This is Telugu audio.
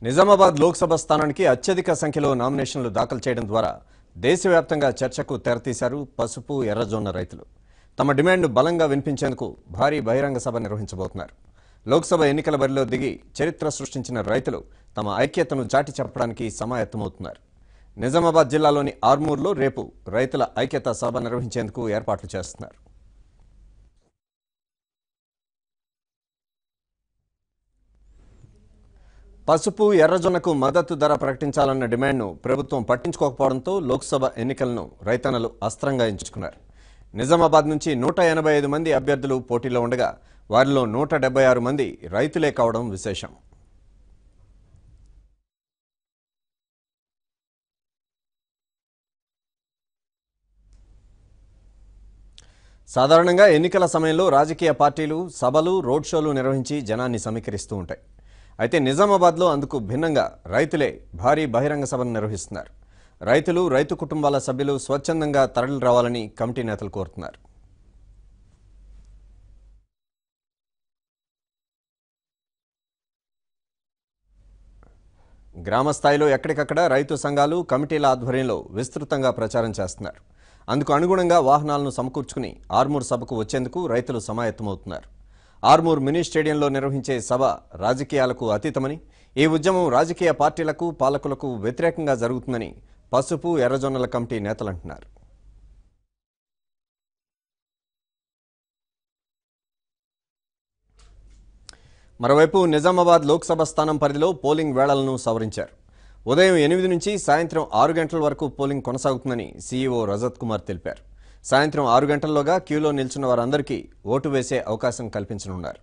నిజామాబాద్ లోక్సభ స్థానానికి అత్యధిక సంఖ్యలో నామినేషన్లు దాఖలు చేయడం ద్వారా దేశవ్యాప్తంగా చర్చకు తెరతీశారు పసుపు ఎర్రజొన్న రైతులు. తమ డిమాండ్ బలంగా వినిపించేందుకు భారీ బహిరంగ సభ నిర్వహించబోతున్నారు. లోక్సభ ఎన్నికల బరిలో దిగి చరిత్ర సృష్టించిన రైతులు తమ ఐక్యతను చాటి చెప్పడానికి సమాయత్తమవుతున్నారు. నిజామాబాద్ జిల్లాలోని ఆర్మూర్లో రేపు రైతుల ఐక్యత సభ నిర్వహించేందుకు ఏర్పాట్లు చేస్తున్నారు. పసుపు ఎర్రజొన్నకు మద్దతు ధర ప్రకటించాలన్న డిమాండ్ను ప్రభుత్వం పట్టించుకోకపోవడంతో లోక్సభ ఎన్నికలను రైతన్నలు అస్త్రంగా ఎంచుకున్నారు. నిజామాబాద్ నుంచి 185 మంది అభ్యర్థులు పోటీలో ఉండగా వారిలో 176 మంది రైతులే కావడం విశేషం. సాధారణంగా ఎన్నికల సమయంలో రాజకీయ పార్టీలు సభలు, రోడ్ షోలు నిర్వహించి జనాన్ని సమీకరిస్తూ ఉంటాయి. అయితే నిజామాబాద్లో అందుకు భిన్నంగా రైతులే భారీ బహిరంగ సభను నిర్వహిస్తున్నారు. రైతులు, రైతు కుటుంబాల సభ్యులు స్వచ్ఛందంగా తరలి రావాలని కమిటీ నేతలు కోరుతున్నారు. గ్రామ స్థాయిలో ఎక్కడికక్కడ రైతు సంఘాలు, కమిటీల ఆధ్వర్యంలో విస్తృతంగా ప్రచారం చేస్తున్నారు. అందుకు అనుగుణంగా వాహనాలను సమకూర్చుకుని ఆర్మూర్ సభకు వచ్చేందుకు రైతులు సమాయత్తమవుతున్నారు. ఆర్మూర్ మినీ స్టేడియంలో నిర్వహించే సభ రాజకీయాలకు అతీతమని, ఈ ఉద్యమం రాజకీయ పార్టీలకు, పాలకులకు వ్యతిరేకంగా జరుగుతుందని పసుపు ఎర్రజొన్నల కమిటీ నేతలు అంటున్నారు. మరోవైపు నిజామాబాద్ లోక్సభ స్థానం పరిధిలో పోలింగ్ వేళలను సవరించారు. ఉదయం 8 నుంచి సాయంత్రం 6 గంటల వరకు పోలింగ్ కొనసాగుతుందని సీఈఓ రజత్ కుమార్ తెలిపారు. సాయంత్రం 6 గంటల్లోగా క్యూలో నిల్చున్న వారందరికీ ఓటు వేసే అవకాశం కల్పించనున్నారు.